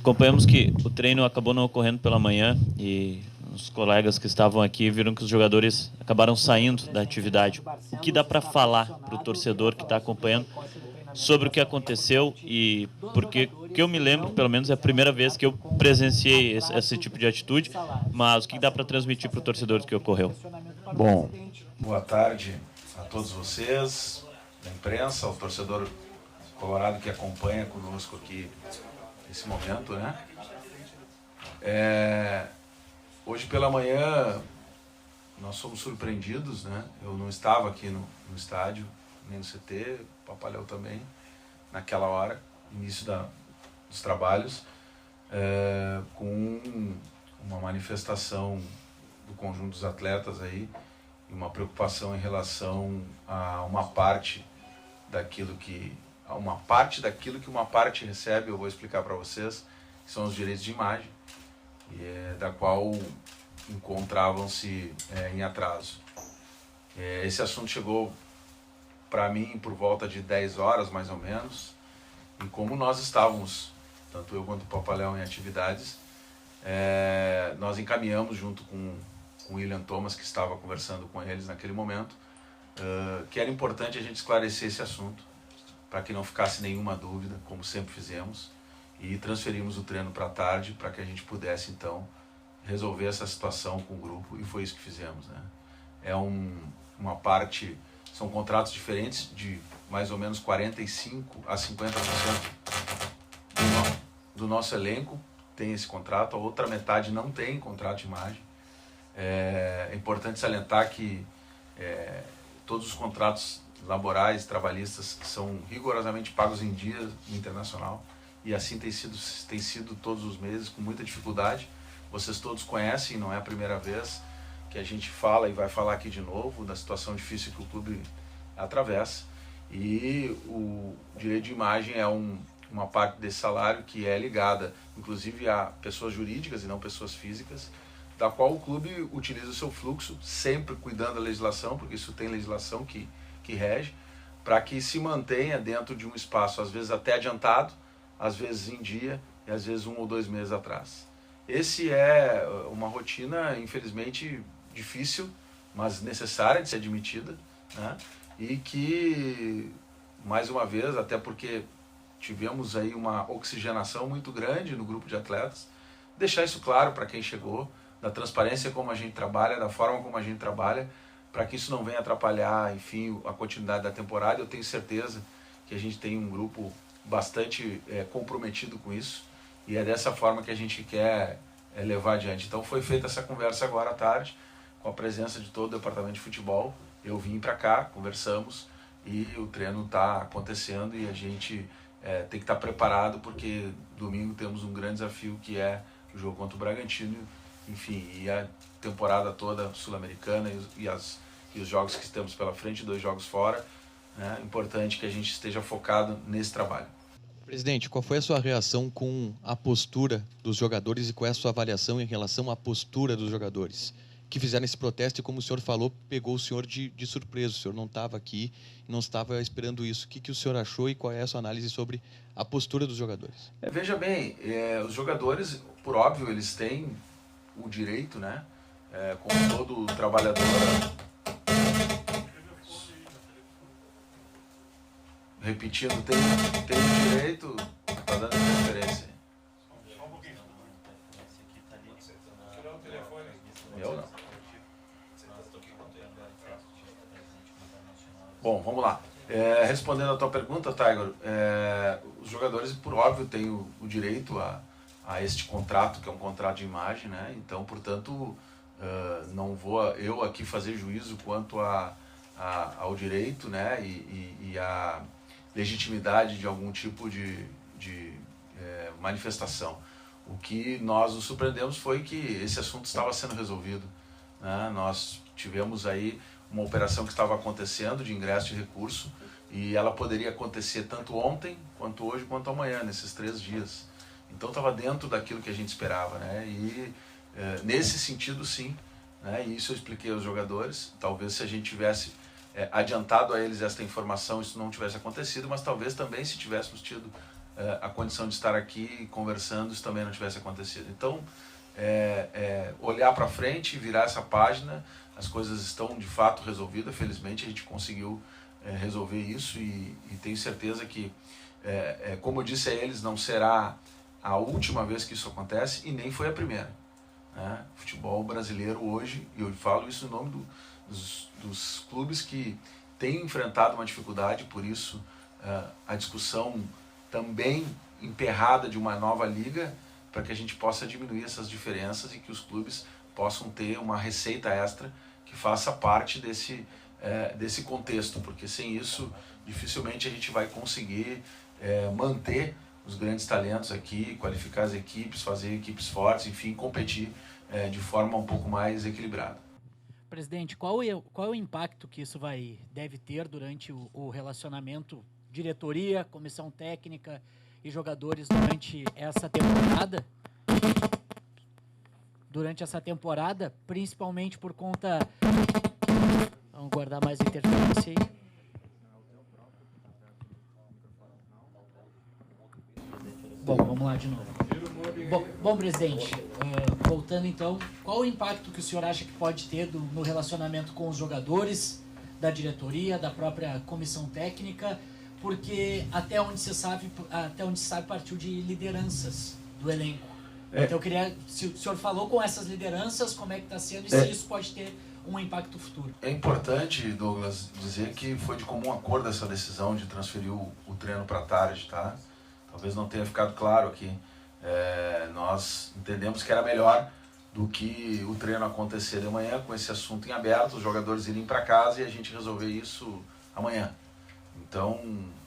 Acompanhamos que o treino acabou não ocorrendo pela manhã e os colegas que estavam aqui viram que os jogadores acabaram saindo da atividade. O que dá para falar para o torcedor que está acompanhando sobre o que aconteceu? E porque que eu me lembro, pelo menos é a primeira vez que eu presenciei esse tipo de atitude, mas o que dá para transmitir para o torcedor do que ocorreu? Bom, boa tarde a todos vocês, da imprensa, ao torcedor colorado que acompanha conosco aqui esse momento, né? Hoje pela manhã nós fomos surpreendidos, né? Eu não estava aqui no estádio, nem no CT, o Papaléu também, naquela hora, início dos trabalhos, com uma manifestação do conjunto dos atletas aí, e uma preocupação em relação a uma parte daquilo que uma parte recebe. Eu vou explicar para vocês, que são os direitos de imagem, da qual encontravam-se em atraso. Esse assunto chegou para mim por volta de 10 horas, mais ou menos, e como nós estávamos, tanto eu quanto o Papaléu, em atividades, nós encaminhamos junto com o William Thomas, que estava conversando com eles naquele momento, que era importante a gente esclarecer esse assunto, para que não ficasse nenhuma dúvida, como sempre fizemos, e transferimos o treino para a tarde, para que a gente pudesse, então, resolver essa situação com o grupo, e foi isso que fizemos, né? Uma parte, são contratos diferentes, de mais ou menos 45% a 50% do nosso elenco tem esse contrato, a outra metade não tem contrato de imagem. É importante salientar que todos os contratos laborais, trabalhistas, são rigorosamente pagos em dia no Internacional, e assim tem sido todos os meses, com muita dificuldade. Vocês todos conhecem, não é a primeira vez que a gente fala e vai falar aqui de novo da situação difícil que o clube atravessa, e o direito de imagem é uma parte desse salário que é ligada inclusive a pessoas jurídicas e não pessoas físicas, da qual o clube utiliza o seu fluxo, sempre cuidando da legislação, porque isso tem legislação que rege, para que se mantenha dentro de um espaço, às vezes até adiantado, às vezes em dia, e às vezes 1 ou 2 meses atrás. Esse é uma rotina, infelizmente, difícil, mas necessária de ser admitida, né? E que, mais uma vez, até porque tivemos aí uma oxigenação muito grande no grupo de atletas, deixar isso claro para quem chegou, da transparência como a gente trabalha, da forma como a gente trabalha, para que isso não venha atrapalhar, enfim, a continuidade da temporada. Eu tenho certeza que a gente tem um grupo bastante comprometido com isso, e é dessa forma que a gente quer levar adiante. Então foi feita essa conversa agora à tarde, com a presença de todo o departamento de futebol. Eu vim para cá, conversamos, e o treino está acontecendo, e a gente tem que estar preparado, porque domingo temos um grande desafio, que é o jogo contra o Bragantino, enfim, e a temporada toda sul-americana, e os jogos que temos pela frente, 2 jogos fora, né? Importante que a gente esteja focado nesse trabalho. Presidente, qual foi a sua reação com a postura dos jogadores e qual é a sua avaliação em relação à postura dos jogadores que fizeram esse protesto? E como o senhor falou, pegou o senhor de surpresa, o senhor não estava aqui, não estava esperando isso. O que o senhor achou e qual é a sua análise sobre a postura dos jogadores? Veja bem, os jogadores, por óbvio, eles têm o direito, né, como todo trabalhador. Repetindo, tem o direito. Tá dando interferência. Meu não. Bom, vamos lá. Respondendo a tua pergunta, Tiger, os jogadores, por óbvio, têm o direito a este contrato, que é um contrato de imagem, né? Então, portanto, não vou eu aqui fazer juízo quanto ao direito, né? E a legitimidade de algum tipo de manifestação. O que nós nos surpreendemos foi que esse assunto estava sendo resolvido, né? Nós tivemos aí uma operação que estava acontecendo de ingresso de recurso, e ela poderia acontecer tanto ontem, quanto hoje, quanto amanhã, nesses 3 dias. Então estava dentro daquilo que a gente esperava, né? E nesse sentido, sim, né? E isso eu expliquei aos jogadores. Talvez se a gente tivesse adiantado a eles esta informação, isso não tivesse acontecido, mas talvez também se tivéssemos tido a condição de estar aqui conversando, isso também não tivesse acontecido. Então, olhar para frente, virar essa página, as coisas estão de fato resolvidas, felizmente a gente conseguiu resolver isso e tenho certeza que, como eu disse a eles, não será a última vez que isso acontece e nem foi a primeira. Né? O futebol brasileiro hoje, e eu falo isso em nome dos clubes que têm enfrentado uma dificuldade, por isso a discussão também emperrada de uma nova liga, para que a gente possa diminuir essas diferenças e que os clubes possam ter uma receita extra que faça parte desse contexto, porque sem isso dificilmente a gente vai conseguir manter os grandes talentos aqui, qualificar as equipes, fazer equipes fortes, enfim, competir de forma um pouco mais equilibrada. Presidente, qual é o impacto que isso deve ter durante o relacionamento diretoria, comissão técnica e jogadores durante essa temporada? Durante essa temporada, principalmente por conta... Vamos guardar mais interferência aí. Bom, vamos lá de novo. Bom, presidente, voltando então, qual o impacto que o senhor acha que pode ter no relacionamento com os jogadores, da diretoria, da própria comissão técnica, porque até onde se sabe partiu de lideranças do elenco. Então eu queria, se o senhor falou com essas lideranças, como é que está sendo e se isso pode ter um impacto futuro. É importante, Douglas, dizer que foi de comum acordo essa decisão de transferir o treino para a tarde, tá? Talvez não tenha ficado claro aqui. Nós entendemos que era melhor do que o treino acontecer de manhã com esse assunto em aberto, os jogadores irem para casa e a gente resolver isso amanhã. Então,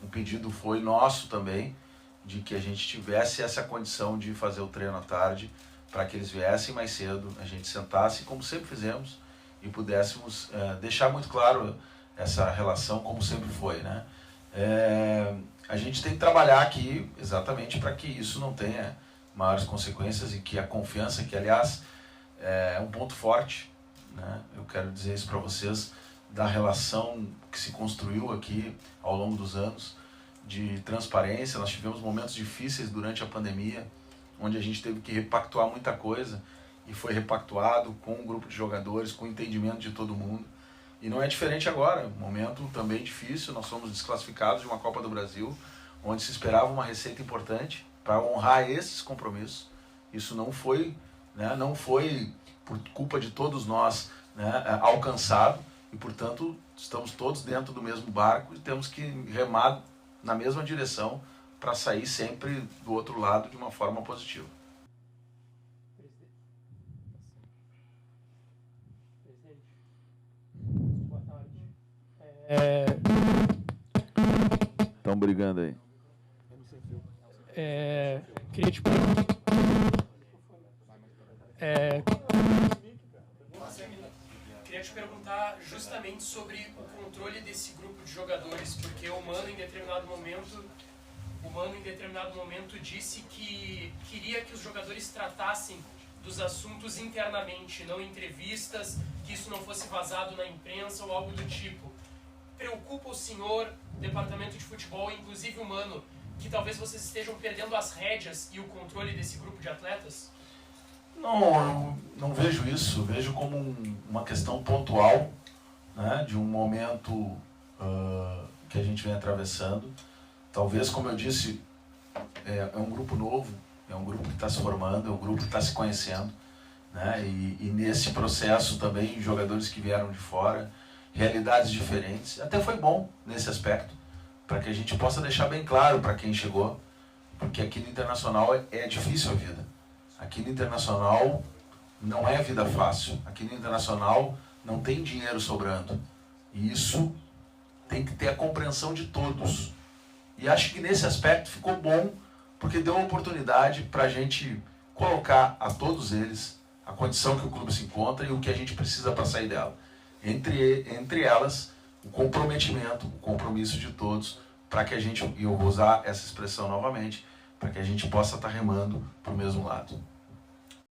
o pedido foi nosso também, de que a gente tivesse essa condição de fazer o treino à tarde, para que eles viessem mais cedo, a gente sentasse, como sempre fizemos, e pudéssemos deixar muito claro essa relação, como sempre foi, né? A gente tem que trabalhar aqui exatamente para que isso não tenha maiores consequências e que a confiança, que aliás é um ponto forte, né? Eu quero dizer isso para vocês, da relação que se construiu aqui ao longo dos anos, de transparência. Nós tivemos momentos difíceis durante a pandemia, onde a gente teve que repactuar muita coisa, e foi repactuado com um grupo de jogadores, com o entendimento de todo mundo. E não é diferente agora, um momento também difícil, nós fomos desclassificados de uma Copa do Brasil, onde se esperava uma receita importante para honrar esses compromissos. Isso não foi, né, não foi por culpa de todos nós, né, alcançado, e portanto estamos todos dentro do mesmo barco e temos que remar na mesma direção para sair sempre do outro lado de uma forma positiva. Estão brigando aí. Queria te perguntar. Queria te perguntar justamente sobre o controle desse grupo de jogadores, porque o Mano em determinado momento disse que queria que os jogadores tratassem dos assuntos internamente, não em entrevistas, que isso não fosse vazado na imprensa ou algo do tipo. Preocupa o senhor, departamento de futebol, inclusive o Mano, que talvez vocês estejam perdendo as rédeas e o controle desse grupo de atletas? Não, eu não vejo isso. Vejo como uma questão pontual, né, de um momento que a gente vem atravessando. Talvez, como eu disse, é um grupo novo, é um grupo que está se formando, é um grupo que está se conhecendo, né, e nesse processo também jogadores que vieram de fora, realidades diferentes. Até foi bom nesse aspecto, para que a gente possa deixar bem claro para quem chegou, porque aqui no Internacional é difícil a vida. Aqui no Internacional não é vida fácil. Aqui no Internacional não tem dinheiro sobrando. E isso tem que ter a compreensão de todos. E acho que nesse aspecto ficou bom, porque deu uma oportunidade para a gente colocar a todos eles a condição que o clube se encontra e o que a gente precisa para sair dela. Entre elas, o comprometimento, o compromisso de todos, para que a gente, e eu vou usar essa expressão novamente, para que a gente possa estar remando para o mesmo lado.